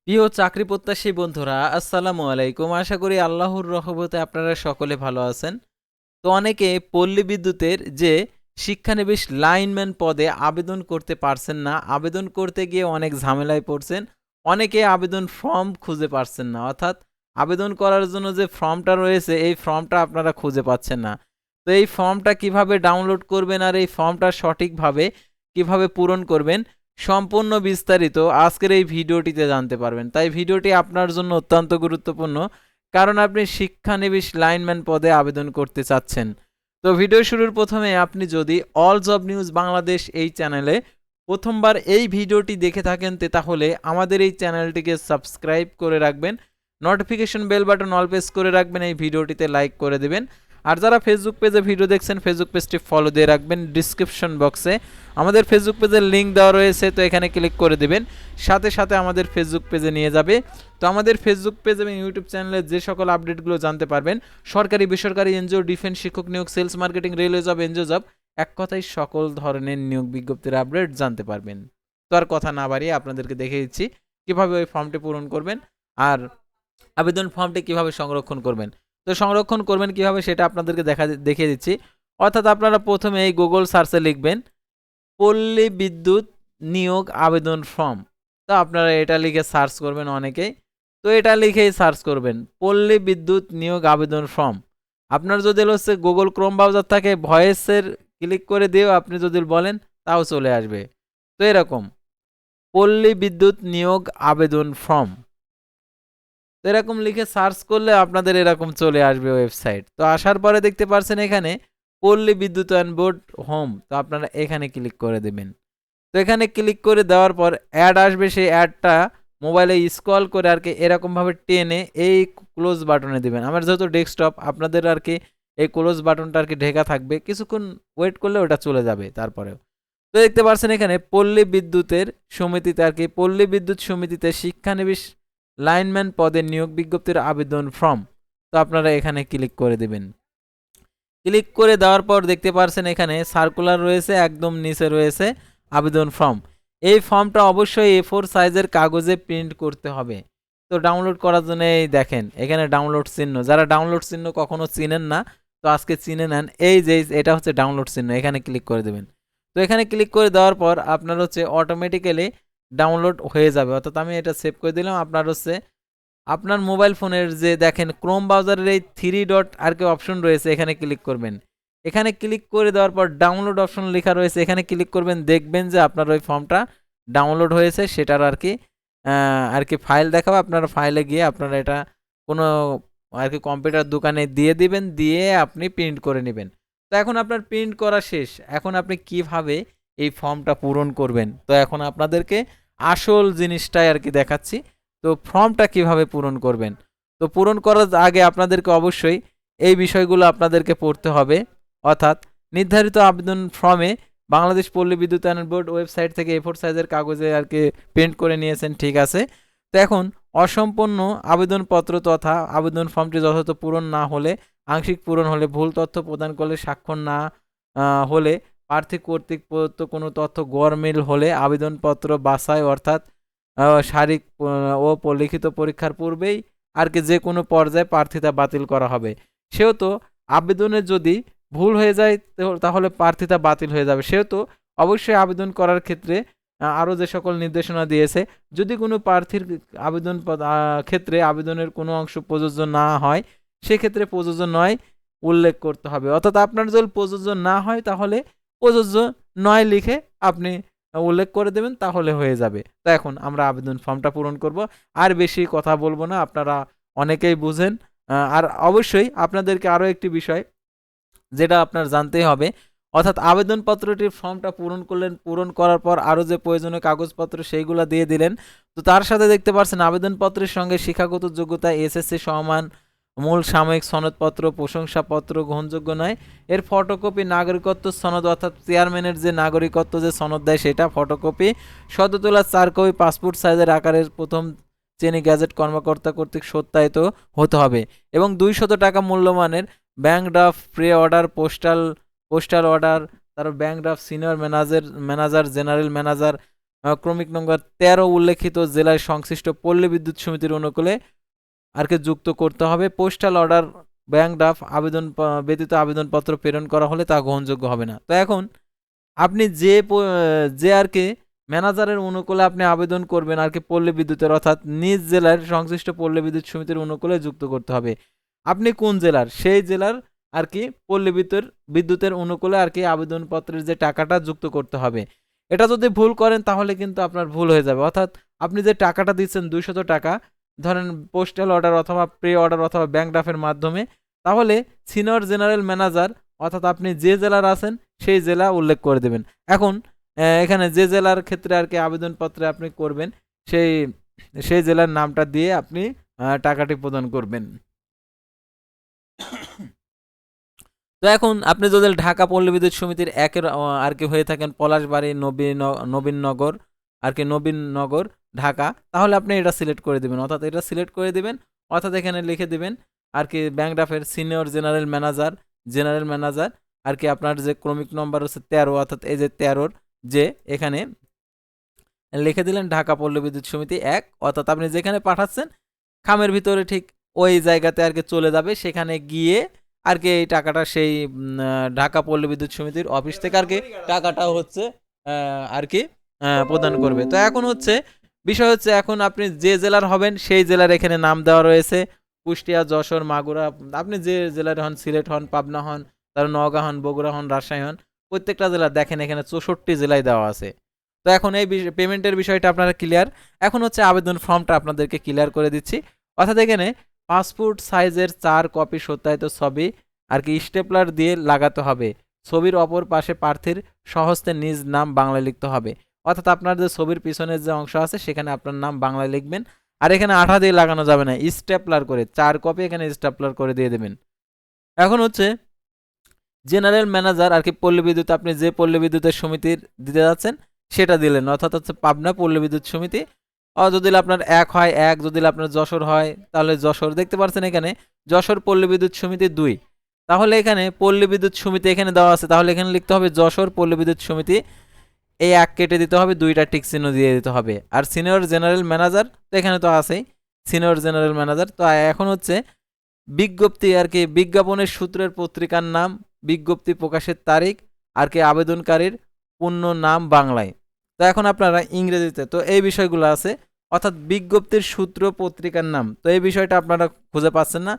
প্রিয় চাকরি প্রত্যাশী বন্ধুরা, আসসালামু আলাইকুম। আশা করি আল্লাহর রহমতে আপনারা সকলে ভালো আছেন। তো অনেকে পল্লী বিদ্যুতের যে শিক্ষানবিশ লাইনম্যান পদে আবেদন করতে পারছেন না, আবেদন করতে গিয়ে অনেক ঝামেলায় পড়ছেন। অনেকে আবেদন ফর্ম খুঁজে পাচ্ছেন না, অর্থাৎ আবেদন করার জন্য যে ফর্মটা রয়েছে এই ফর্মটা আপনারা খুঁজে পাচ্ছেন না। তো এই ফর্মটা কিভাবে ডাউনলোড করবেন আর এই ফর্মটা সঠিকভাবে কিভাবে পূরণ করবেন সম্পূর্ণ বিস্তারিত আজকের এই ভিডিওটিতে জানতে পারবেন। তাই ভিডিওটি আপনার জন্য অত্যন্ত গুরুত্বপূর্ণ, কারণ আপনি শিক্ষানবিশ লাইনম্যান পদে আবেদন করতে চাচ্ছেন। তো ভিডিও শুরুর প্রথমে আপনি যদি অল জব নিউজ বাংলাদেশ এই চ্যানেলে প্রথমবার এই ভিডিওটি দেখে থাকেন তাহলে আমাদের এই চ্যানেলটিকে সাবস্ক্রাইব করে রাখবেন, notification bell button all press করে রাখবেন, এই ভিডিওটিতে লাইক করে দেবেন। আর যারা ফেসবুক পেজে ভিডিও দেখছেন ফেসবুক পেজটি ফলো দিয়ে রাখবেন। ডিসক্রিপশন বক্সে আমাদের ফেসবুক পেজের লিঙ্ক দেওয়া রয়েছে, তো এখানে ক্লিক করে দেবেন, সাথে সাথে আমাদের ফেসবুক পেজে নিয়ে যাবে। তো আমাদের ফেসবুক পেজ এবং ইউটিউব চ্যানেলে যে সকল আপডেটগুলো জানতে পারবেন, সরকারি বেসরকারি এনজিও, ডিফেন্স, শিক্ষক নিয়োগ, sales marketing, railway job, NGO job, এক কথায় সকল ধরনের নিয়োগ বিজ্ঞপ্তির আপডেট জানতে পারবেন। তো আর কথা না বাড়িয়ে আপনাদেরকে দেখে দিচ্ছি কীভাবে ওই ফর্মটি পূরণ করবেন আর আবেদন ফর্মটি কিভাবে সংরক্ষণ করবেন। তো সংরক্ষণ করবেন কিভাবে সেটা আপনাদেরকে দেখিয়ে দিচ্ছি। অর্থাৎ আপনারা প্রথমে এই গুগল সার্চে লিখবেন পল্লী বিদ্যুৎ নিয়োগ আবেদন ফর্ম। তো আপনারা এটা লিখে সার্চ করবেন অনেকেই। তো এটা লিখেই সার্চ করবেন পল্লী বিদ্যুৎ নিয়োগ আবেদন ফর্ম। আপনার যদি হচ্ছে গুগল ক্রোম ব্রাউজার থাকে, ভয়েসের ক্লিক করে দিয়েও আপনি যদি বলেন তাও চলে আসবে। তো এরকম পল্লী বিদ্যুৎ নিয়োগ আবেদন ফর্ম, তো এরকম লিখে সার্চ করলে আপনাদের এরকম চলে আসবে ওয়েবসাইট। তো আসার পরে দেখতে পাচ্ছেন এখানে পল্লী বিদ্যুতায়ন বোর্ড হোম, তো আপনারা এখানে ক্লিক করে দেবেন। তো এখানে ক্লিক করে দেওয়ার পর অ্যাড আসবে, সেই অ্যাডটা মোবাইলে স্ক্রল করে আর কি এরকমভাবে টেনে এই ক্লোজ বাটনে দেবেন। আমার যেহেতু ডেস্কটপ, আপনাদের আর কি এই ক্লোজ বাটনটা আর কি ঢেকা থাকবে, কিছুক্ষণ ওয়েট করলে ওটা চলে যাবে তারপরেও। তো দেখতে পাচ্ছেন এখানে পল্লী বিদ্যুতের সমিতিতে আর কি পল্লী বিদ্যুৎ সমিতিতে শিক্ষানবিশ লাইনম্যান পদে নিয়োগ বিজ্ঞপ্তির আবেদন ফর্ম, তো আপনারা এখানে ক্লিক করে দেবেন। ক্লিক করে দেওয়ার পর দেখতে পাচ্ছেন এখানে সার্কুলার রয়েছে, একদম নিচে রয়েছে আবেদন ফর্ম। এই ফর্মটা অবশ্যই A4 সাইজের কাগজে প্রিন্ট করতে হবে। তো ডাউনলোড করার জন্য এই দেখেন এখানে ডাউনলোড চিহ্ন, যারা ডাউনলোড চিহ্ন কখনো চিনেন না তো আজকে চিনে নেন, এই যে এটা হচ্ছে ডাউনলোড চিহ্ন, এখানে ক্লিক করে দেবেন। তো এখানে ক্লিক করে দেওয়ার পর আপনার হচ্ছে অটোমেটিক্যালি ডাউনলোড হয়ে যাবে, অর্থাৎ আমি এটা সেভ করে দিলাম। আপনার হচ্ছে আপনার মোবাইল ফোনের যে দেখেন ক্রোম ব্রাউজারের এই 3 ডট আর কি অপশন রয়েছে, এখানে ক্লিক করবেন। এখানে ক্লিক করে দেওয়ার পর ডাউনলোড অপশন লেখা রয়েছে, এখানে ক্লিক করবেন, দেখবেন যে আপনার ওই ফর্মটা ডাউনলোড হয়েছে, সেটার আর কি ফাইল দেখাবে। আপনারা ফাইলে গিয়ে আপনারা এটা কোনো আর কি কম্পিউটার দোকানে দিয়ে দিবেন, দিয়ে আপনি প্রিন্ট করে নেবেন। তো এখন আপনার প্রিন্ট করা শেষ, এখন আপনি কিভাবে এই ফর্মটা পূরণ করবেন, তো এখন আপনাদেরকে আসল জিনিসটাই আর কি দেখাচ্ছি। তো ফর্মটা কিভাবে পূরণ করবেন, তো পূরণ করার আগে আপনাদেরকে অবশ্যই এই বিষয়গুলো আপনাদেরকে পড়তে হবে। অর্থাৎ নির্ধারিত আবেদন ফর্মে বাংলাদেশ পল্লী বিদ্যুতায়ন বোর্ড ওয়েবসাইট থেকে A4 সাইজের কাগজে আর কি প্রিন্ট করে নিয়েছেন, ঠিক আছে। তো এখন অসম্পূর্ণ আবেদনপত্র তথা আবেদন ফর্মটি যথাযথ পূরণ না হলে, আংশিক পূরণ হলে, ভুল তথ্য প্রদান করলে, স্বাক্ষর না হলে, প্রার্থী কর্তৃক প্রদত্ত কোনো তথ্য গড়মিল হলে, আবেদনপত্র বাছাই অর্থাৎ শারীরিক ও লিখিত পরীক্ষার পূর্বেই আর কি যে কোনো পর্যায়ে প্রার্থিতা বাতিল করা হবে। সেহেতু আবেদনে যদি ভুল হয়ে যায় তাহলে প্রার্থিতা বাতিল হয়ে যাবে। সেহেতু অবশ্যই আবেদন করার ক্ষেত্রে আরও যে সকল নির্দেশনা দিয়েছে, যদি কোনো প্রার্থীর আবেদন ক্ষেত্রে আবেদনের কোনো অংশ প্রযোজ্য না হয়, সেক্ষেত্রে প্রযোজ্য নয় উল্লেখ করতে হবে। অর্থাৎ আপনার যদি প্রযোজ্য না হয় তাহলে প্রযোজ্য নয় লিখে আপনি উল্লেখ করে দেবেন, তাহলে হয়ে যাবে। তো এখন আমরা আবেদন ফর্মটা পূরণ করব, আর বেশি কথা বলবো না, আপনারা অনেকেই বুঝেন। আর অবশ্যই আপনাদেরকে আরও একটি বিষয় যেটা আপনার জানতেই হবে, অর্থাৎ আবেদনপত্রটির ফর্মটা পূরণ করলেন, পূরণ করার পর আরও যে প্রয়োজনীয় কাগজপত্র সেইগুলো দিয়ে দিলেন। তো তার সাথে দেখতে পাচ্ছেন আবেদনপত্রের সঙ্গে শিক্ষাগত যোগ্যতা এসএসসি সমান, মূল সাময়িক সনদপত্র, প্রশংসাপত্র গ্রহণযোগ্য নয়, এর ফটোকপি, নাগরিকত্ব সনদ অর্থাৎ চেয়ারম্যানের যে নাগরিকত্ব যে সনদ দেয় সেটা ফটোকপি, সদ্য তোলা 4 কপি পাসপোর্ট সাইজের আকারের প্রথম শ্রেণী গ্যাজেট কর্মকর্তা কর্তৃক সত্যায়িত হতে হবে, এবং 200 টাকা মূল্যমানের bank draft, pre order, postal order, তারপর bank draft, senior manager, general manager, ক্রমিক নম্বর 13 উল্লেখিত জেলায় সংশ্লিষ্ট পল্লী বিদ্যুৎ সমিতির অনুকূলে আর কি যুক্ত করতে হবে। পোস্টাল অর্ডার ব্যাংক ড্রাফট আবেদন ব্যতীত আবেদনপত্র প্রেরণ করা হলে তা গ্রহণযোগ্য হবে না। তো এখন আপনি যে আর কি ম্যানেজারের অনুকূলে আপনি আবেদন করবেন আর কি পল্লী বিদ্যুতের, অর্থাৎ নিজ জেলার সংশ্লিষ্ট পল্লী বিদ্যুৎ সমিতির অনুকূলে যুক্ত করতে হবে। আপনি কোন জেলার, সেই জেলার আর কি পল্লী বিদ্যুতের অনুকূলে আর কি আবেদনপত্রের যে টাকাটা যুক্ত করতে হবে। এটা যদি ভুল করেন তাহলে কিন্তু আপনার ভুল হয়ে যাবে। অর্থাৎ আপনি যে টাকাটা দিচ্ছেন 200 টাকা, ধরেন পোস্টাল অর্ডার অথবা প্রি অর্ডার অথবা ব্যাংক ড্রাফটের মাধ্যমে, তাহলে সিনিয়র জেনারেল ম্যানেজার অর্থাৎ আপনি যে জেলার আছেন সেই জেলা উল্লেখ করে দেবেন। এখন এখানে যে জেলার ক্ষেত্রে আর কি আবেদনপত্রে আপনি করবেন সেই সেই জেলার নামটা দিয়ে আপনি টাকাটি প্রদান করবেন। তো এখন আপনি যদি ঢাকা পল্লী বিদ্যুৎ সমিতির একের আর কি হয়ে থাকেন পলাশবাড়ি নবীনগর আর কি নবীনগর ঢাকা, তাহলে আপনি এটা সিলেক্ট করে দিবেন। অর্থাৎ এটা সিলেক্ট করে দিবেন, অর্থাৎ এখানে লিখে দিবেন আর কি ব্যাংক ড্রাফটের সিনিয়র জেনারেল ম্যানেজার আর কি আপনার যে ক্রমিক নম্বর হচ্ছে 13, অর্থাৎ এই যে 13 যে এখানে লিখে দিলেন ঢাকা পল্লী বিদ্যুৎ সমিতি 1, অর্থাৎ আপনি যেখানে পাঠাচ্ছেন খামের ভিতরে ঠিক ওই জায়গাতে আর কি চলে যাবে, সেখানে গিয়ে আর কি এই টাকাটা সেই ঢাকা পল্লী বিদ্যুৎ সমিতির অফিস থেকে আর কি টাকাটা হচ্ছে আর কি প্রদান করবে। তো এখন হচ্ছে বিষয় হচ্ছে এখন আপনি যে জেলার হবেন সেই জেলার এখানে নাম দেওয়া রয়েছে, কুষ্টিয়া, যশোর, মাগুরা, আপনি যে জেলার হন, সিলেট হন, পাবনা হন, তারপর নওগাঁ হন, বগুড়া হন, রাজশাহী হন, প্রত্যেকটা জেলা দেখেন এখানে 64 জেলায় দেওয়া আছে। তো এখন এই পেমেন্টের বিষয়টা আপনারা ক্লিয়ার। এখন হচ্ছে আবেদন ফর্মটা আপনাদেরকে ক্লিয়ার করে দিচ্ছি। অর্থাৎ এখানে পাসপোর্ট সাইজের 4 কপি সত্যায়িত ছবি আর কি স্টেপলার দিয়ে লাগাতে হবে। ছবির অপর পাশে প্রার্থীর স্বহস্তে নিজ নাম বাংলায় লিখতে হবে। অর্থাৎ আপনার যে ছবির পিছনের যে অংশ আছে সেখানে আপনার নাম বাংলায় লিখবেন, আর এখানে আঠা দিয়ে লাগানো যাবে না, স্টেপলার করে 4 কপি এখানে স্টেপলার করে দিয়ে দেবেন। এখন হচ্ছে জেনারেল ম্যানেজার আর কি পল্লী বিদ্যুৎ, আপনি যে পল্লী বিদ্যুতের সমিতির দিতে যাচ্ছেন সেটা দিলেন, অর্থাৎ হচ্ছে পাবনা পল্লী বিদ্যুৎ সমিতি। যদি আপনার 1 হয় 1, যদি আপনার যশোর হয় তাহলে যশোর। দেখতে পাচ্ছেন এখানে যশোর পল্লী বিদ্যুৎ সমিতি 2, তাহলে এখানে পল্লী বিদ্যুৎ সমিতি এখানে দেওয়া আছে, তাহলে এখানে লিখতে হবে যশোর পল্লী বিদ্যুৎ সমিতি, এই 1 কেটে দিতে হবে, 2টা টিক চিহ্ন দিয়ে দিতে হবে। আর সিনিয়র জেনারেল ম্যানেজার তো এখানে তো আছেই, সিনিয়র জেনারেল ম্যানেজার। তো এখন হচ্ছে বিজ্ঞপ্তি আর কি বিজ্ঞাপনের সূত্রের পত্রিকার নাম, বিজ্ঞপ্তি প্রকাশের তারিখ আর কি আবেদনকারীর পূর্ণ নাম বাংলায়। তো এখন আপনারা ইংরেজিতে, তো এই বিষয়গুলো আছে, অর্থাৎ বিজ্ঞপ্তির সূত্র পত্রিকার নাম, তো এই বিষয়টা আপনারা খুঁজে পাচ্ছেন না।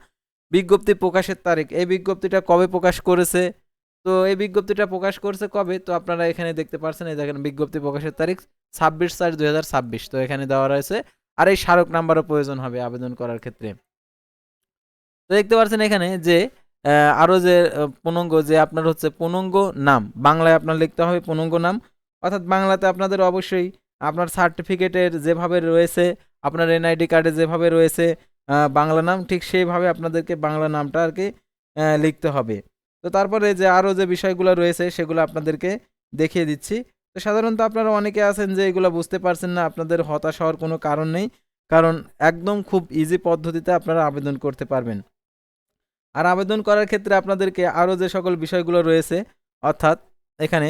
বিজ্ঞপ্তি প্রকাশের তারিখ, এই বিজ্ঞপ্তিটা কবে প্রকাশ করেছে, তো এই বিজ্ঞপ্তিটা প্রকাশ করছে কবে, তো আপনারা এখানে দেখতে পাচ্ছেন, এই দেখেন বিজ্ঞপ্তি প্রকাশের তারিখ 26/4/2026, তো এখানে দেওয়া রয়েছে। আর এই স্মারক নাম্বারও প্রয়োজন হবে আবেদন করার ক্ষেত্রে। তো দেখতে পাচ্ছেন এখানে যে আরও যে পূর্ণাঙ্গ যে আপনার হচ্ছে পূর্ণাঙ্গ নাম বাংলায় আপনার লিখতে হবে, পূর্ণাঙ্গ নাম, অর্থাৎ বাংলাতে আপনাদের অবশ্যই আপনার সার্টিফিকেটের যেভাবে রয়েছে, আপনার এনআইডি কার্ডে যেভাবে রয়েছে বাংলা নাম, ঠিক সেইভাবে আপনাদেরকে বাংলা নামটা আর কি লিখতে হবে। তো তারপরে যে আরও যে বিষয়গুলো রয়েছে সেগুলো আপনাদেরকে দেখিয়ে দিচ্ছি। তো সাধারণত আপনারা অনেকে আছেন যে এগুলো বুঝতে পারছেন না, আপনাদের হতাশ হওয়ার কোনো কারণ নেই, কারণ একদম খুব ইজি পদ্ধতিতে আপনারা আবেদন করতে পারবেন। আর আবেদন করার ক্ষেত্রে আপনাদেরকে আরও যে সকল বিষয়গুলো রয়েছে, অর্থাৎ এখানে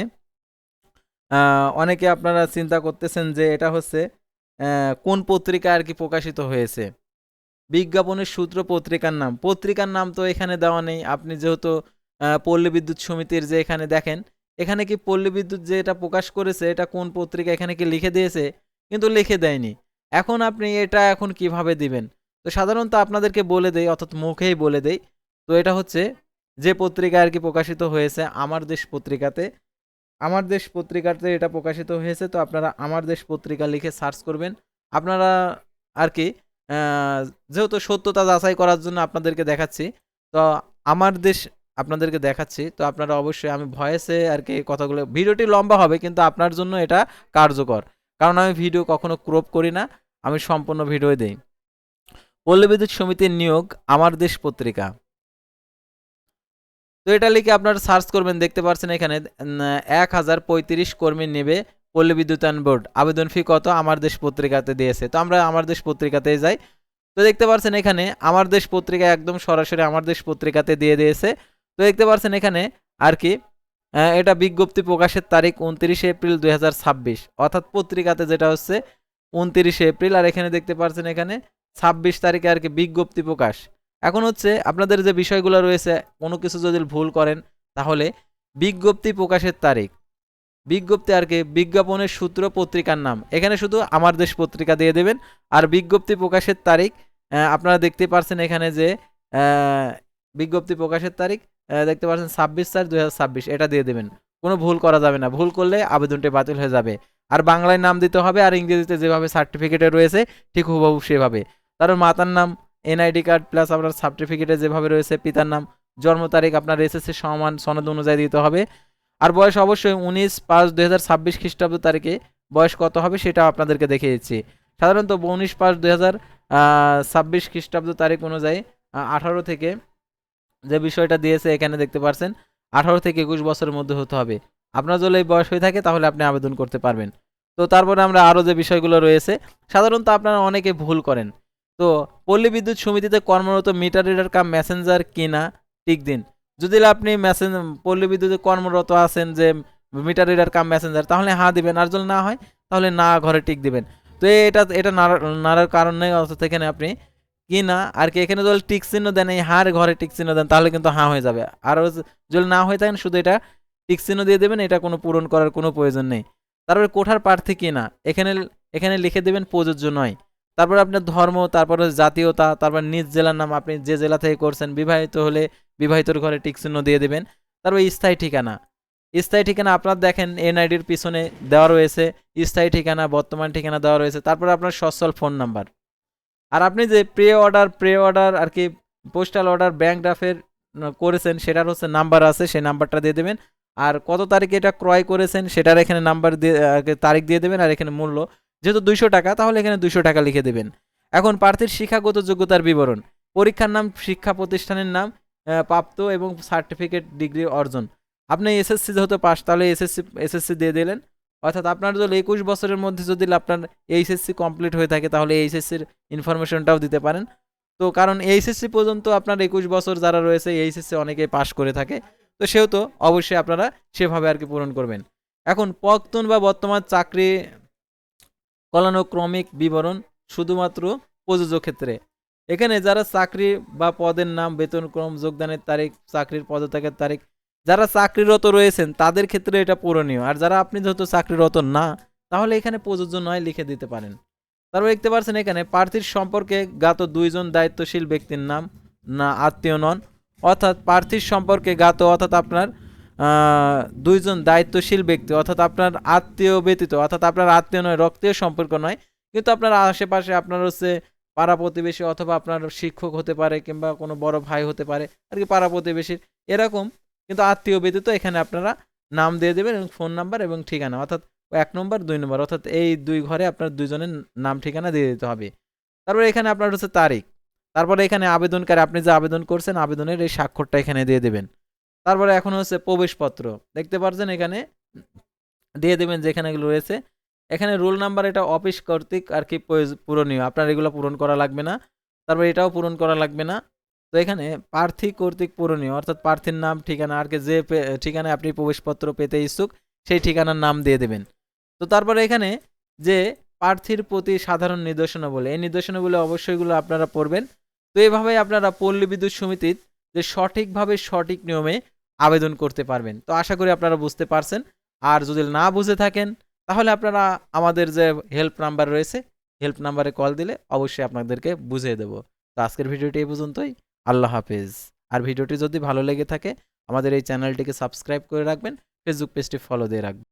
অনেকে আপনারা চিন্তা করতেছেন যে এটা হচ্ছে কোন পত্রিকা আর কি প্রকাশিত হয়েছে, বিজ্ঞাপনের সূত্র পত্রিকার নাম তো এখানে দেওয়া নেই। আপনি যেহেতু পল্লী বিদ্যুৎ সমিতির যে এখানে দেখেন, এখানে কি পল্লী বিদ্যুৎ যে এটা প্রকাশ করেছে এটা কোন পত্রিকা এখানে কি লিখে দিয়েছে, কিন্তু লিখে দেয়নি। এখন আপনি এটা এখন কিভাবে দিবেন, তো সাধারণত আপনাদেরকে বলে দেই, অর্থাৎ মুখেই বলে দেই। তো এটা হচ্ছে যে পত্রিকা আর কি প্রকাশিত হয়েছে আমার দেশ পত্রিকাতে এটা প্রকাশিত হয়েছে। তো আপনারা আমার দেশ পত্রিকা লিখে সার্চ করবেন। আপনারা আর কি যেহেতু সত্যতা যাচাই করার জন্য আপনাদেরকে দেখাচ্ছি, তো আমার দেশ আপনাদেরকে দেখাচ্ছি, তো আপনারা অবশ্যই, আমি ভয়েসে আর কি কথাগুলো, ভিডিওটি লম্বা হবে কিন্তু আপনার জন্য এটা কার্যকর, কারণ আমি ভিডিও কখনো ক্রপ করি না, আমি সম্পূর্ণ ভিডিও দেই। পল্লী বিদ্যুৎ সমিতির নিয়োগ আমার দেশ পত্রিকা, তো এটা লিখে আপনারা সার্চ করবেন। দেখতে পাচ্ছেন এখানে 1035 কর্মী নেবে পল্লী বিদ্যুতায়ন বোর্ড, আবেদন ফি কত, আমার দেশ পত্রিকাতে দিয়েছে। তো আমরা আমার দেশ পত্রিকাতে যাই, তো দেখতে পাচ্ছেন এখানে আমার দেশ পত্রিকা একদম সরাসরি আমার দেশ পত্রিকাতে দিয়ে দিয়েছে। তো দেখতে পাচ্ছেন এখানে আর কি এটা বিজ্ঞপ্তি প্রকাশের তারিখ 29 এপ্রিল 2026, অর্থাৎ পত্রিকাতে যেটা হচ্ছে 29 এপ্রিল, আর এখানে দেখতে পাচ্ছেন এখানে 26 তারিখে আর কি বিজ্ঞপ্তি প্রকাশ। এখন হচ্ছে আপনাদের যে বিষয়গুলো রয়েছে, কোনো কিছু যদি ভুল করেন তাহলে বিজ্ঞপ্তি প্রকাশের তারিখ, বিজ্ঞপ্তি আর কি বিজ্ঞাপনের সূত্র, পত্রিকার নাম, এখানে শুধু আমার দেশ পত্রিকা দিয়ে দেবেন। আর বিজ্ঞপ্তি প্রকাশের তারিখ আপনারা দেখতে পাচ্ছেন এখানে যে বিজ্ঞপ্তি প্রকাশের তারিখ দেখতে পাচ্ছেন 26/4/2026, এটা দিয়ে দেবেন। কোনো ভুল করা যাবে না, ভুল করলে আবেদনটি বাতিল হয়ে যাবে। আর বাংলায় নাম দিতে হবে, আর ইংরেজিতে যেভাবে সার্টিফিকেটে রয়েছে ঠিক হুবহু সেভাবে। তারপর মাতার নাম, এনআইডি কার্ড প্লাস আপনার সার্টিফিকেটে যেভাবে রয়েছে, পিতার নাম, জন্ম তারিখ আপনার এসএসসি সমান সনদ অনুযায়ী দিতে হবে। আর বয়স অবশ্যই 19/5/2026 খ্রিস্টাব্দ তারিখে বয়স কত হবে সেটা আপনাদেরকে দেখিয়ে দিচ্ছি। সাধারণত 19/5/2026 খ্রিস্টাব্দ তারিখ অনুযায়ী 18 থেকে, যে বিষয়টা দিয়েছে এখানে দেখতে পাচ্ছেন 18 থেকে 21 বছরের মধ্যে হতে হবে। আপনার যদি এই বয়স হয়ে থাকে তাহলে আপনি আবেদন করতে পারবেন। তো তারপরে আমরা আরও যে বিষয়গুলো রয়েছে, সাধারণত আপনারা অনেকে ভুল করেন। তো পল্লী বিদ্যুৎ সমিতিতে কর্মরত মিটার রিডার কাম মেসেঞ্জার কিনা টিক দিন। যদি আপনি পল্লী বিদ্যুতে কর্মরত আছেন যে মিটার রিডার কাম মেসেঞ্জার, তাহলে হ্যাঁ দিবেন, আর যদি না হয় তাহলে না ঘরে টিক দিবেন। তো এটা নাড়ার কারণ নেই, অর্থাৎ এখানে আপনি কি না আর কি এখানে যদি টিক চিহ্ন দেন, এই হার ঘরে টিক চিহ্ন দেন, তাহলে কিন্তু হ্যাঁ হয়ে যাবে। আর যদি না হয়ে থাকেন শুধু এটা টিক চিহ্ন দিয়ে দেবেন, এটা কোনো পূরণ করার কোনো প্রয়োজন নেই। তারপরে কোঠার প্রার্থী কি না, এখানে লিখে দেবেন প্রযোজ্য নয়। তারপর আপনার ধর্ম, তারপরে জাতীয়তা, তারপর নিজ জেলার নাম, আপনি যে জেলা থেকে করছেন, বিবাহিত হলে বিবাহিতর ঘরে টিক চিহ্ন দিয়ে দেবেন। তারপর স্থায়ী ঠিকানা, স্থায়ী ঠিকানা আপনার দেখেন এনআইডির পিছনে দেওয়া রয়েছে, স্থায়ী ঠিকানা, বর্তমান ঠিকানা দেওয়া রয়েছে। তারপর আপনার সচ্ছল ফোন নাম্বার। আর আপনি যে প্রে অর্ডার আর কি পোস্টাল অর্ডার ব্যাংক ড্রাফের করেছেন, সেটার হচ্ছে নাম্বার আছে, সেই নাম্বারটা দিয়ে দেবেন। আর কত তারিখে এটা ক্রয় করেছেন সেটার এখানে নাম্বার দিয়ে তারিখ দিয়ে দেবেন। আর এখানে মূল্য যেহেতু 200 টাকা, তাহলে এখানে 200 টাকা লিখে দেবেন। এখন প্রার্থীর শিক্ষাগত যোগ্যতার বিবরণ, পরীক্ষার নাম, শিক্ষা প্রতিষ্ঠানের নাম, প্রাপ্ত এবং সার্টিফিকেট, ডিগ্রি অর্জন। আপনি এসএসসি যেহেতু পাস, তাহলে এসএসসি দিয়ে দিলেন। অর্থাৎ আপনার যদি 21 বছরের মধ্যে যদি আপনার এইচএসসি কমপ্লিট হয়ে থাকে, তাহলে এইচএসসির ইনফরমেশনটাও দিতে পারেন। তো কারণ এইচএসসি পর্যন্ত আপনার 21 বছর যারা রয়েছে এইচএসসি অনেকেই পাস করে থাকে, তো সেহেতু অবশ্যই আপনারা সেভাবে আর কি পূরণ করবেন। এখন প্রাক্তন বা বর্তমান চাকরি কলানুক্রমিক বিবরণ শুধুমাত্র প্রযোজ্য ক্ষেত্রে। এখানে যারা চাকরি বা পদের নাম, বেতনক্রম, যোগদানের তারিখ, চাকরির পদত্যাগের তারিখ, যারা চাকরিরত রয়েছেন তাদের ক্ষেত্রে এটা পূরণীয়। আর যারা আপনি যেহেতু চাকরিরত না, তাহলে এখানে প্রযোজ্য নয় লিখে দিতে পারেন। তারপর দেখতে পাচ্ছেন এখানে প্রার্থীর সম্পর্কে জ্ঞাত 2 জন দায়িত্বশীল ব্যক্তির নাম না আত্মীয় নন, অর্থাৎ প্রার্থীর সম্পর্কে জ্ঞাত, অর্থাৎ আপনার 2 জন দায়িত্বশীল ব্যক্তি, অর্থাৎ আপনার আত্মীয় ব্যতীত, অর্থাৎ আপনার আত্মীয় নয়, রক্তীয় সম্পর্ক নয়, কিন্তু আপনার আশেপাশে আপনার হচ্ছে পাড়া প্রতিবেশী, অথবা আপনার শিক্ষক হতে পারে, কিংবা কোনো বড় ভাই হতে পারে আর কি পাড়া প্রতিবেশীর, এরকম, কিন্তু আত্মীয় ব্যতীত এখানে আপনারা নাম দিয়ে দেবেন এবং ফোন নাম্বার এবং ঠিকানা, অর্থাৎ 1 নম্বর 2 নম্বর, অর্থাৎ এই 2 ঘরে আপনার 2 জনের নাম ঠিকানা দিয়ে দিতে হবে। তারপরে এখানে আপনার হচ্ছে তারিখ। তারপরে এখানে আবেদনকারী, আপনি যে আবেদন করছেন আবেদনের এই স্বাক্ষরটা এখানে দিয়ে দেবেন। তারপরে এখন হচ্ছে প্রবেশপত্র, দেখতে পাচ্ছেন এখানে দিয়ে দেবেন যেখানে এগুলো রয়েছে। এখানে রোল নাম্বার, এটা অফিস কর্তৃক আর কি পূরণীয়, আপনার এগুলো পূরণ করা লাগবে না। তারপর এটাও পূরণ করা লাগবে না। তো এখানে প্রার্থী কর্তৃক পূরণীয়, অর্থাৎ প্রার্থীর নাম, ঠিকানা, আর কি যে ঠিকানায় আপনি প্রবেশপত্র পেতে ইচ্ছুক সেই ঠিকানার নাম দিয়ে দেবেন। তো তারপরে এখানে যে প্রার্থীর প্রতি সাধারণ নির্দেশনাবলী, এই নির্দেশনাবলী অবশ্যইগুলো আপনারা পড়বেন। তো এইভাবেই আপনারা পল্লী বিদ্যুৎ সমিতির যে সঠিকভাবে সঠিক নিয়মে আবেদন করতে পারবেন। তো আশা করি আপনারা বুঝতে পারছেন। আর যদি না বুঝে থাকেন তাহলে আপনারা আমাদের যে হেল্প নাম্বার রয়েছে, হেল্প নাম্বারে কল দিলে অবশ্যই আপনাদেরকে বুঝিয়ে দেব। তো আজকের ভিডিওটি এই পর্যন্তই। আল্লাহ হাফেজ। আর ভিডিওটি যদি ভালো লেগে থাকে আমাদের এই চ্যানেলটিকে সাবস্ক্রাইব করে রাখবেন, ফেসবুক পেজটি ফলো দিয়ে রাখবেন।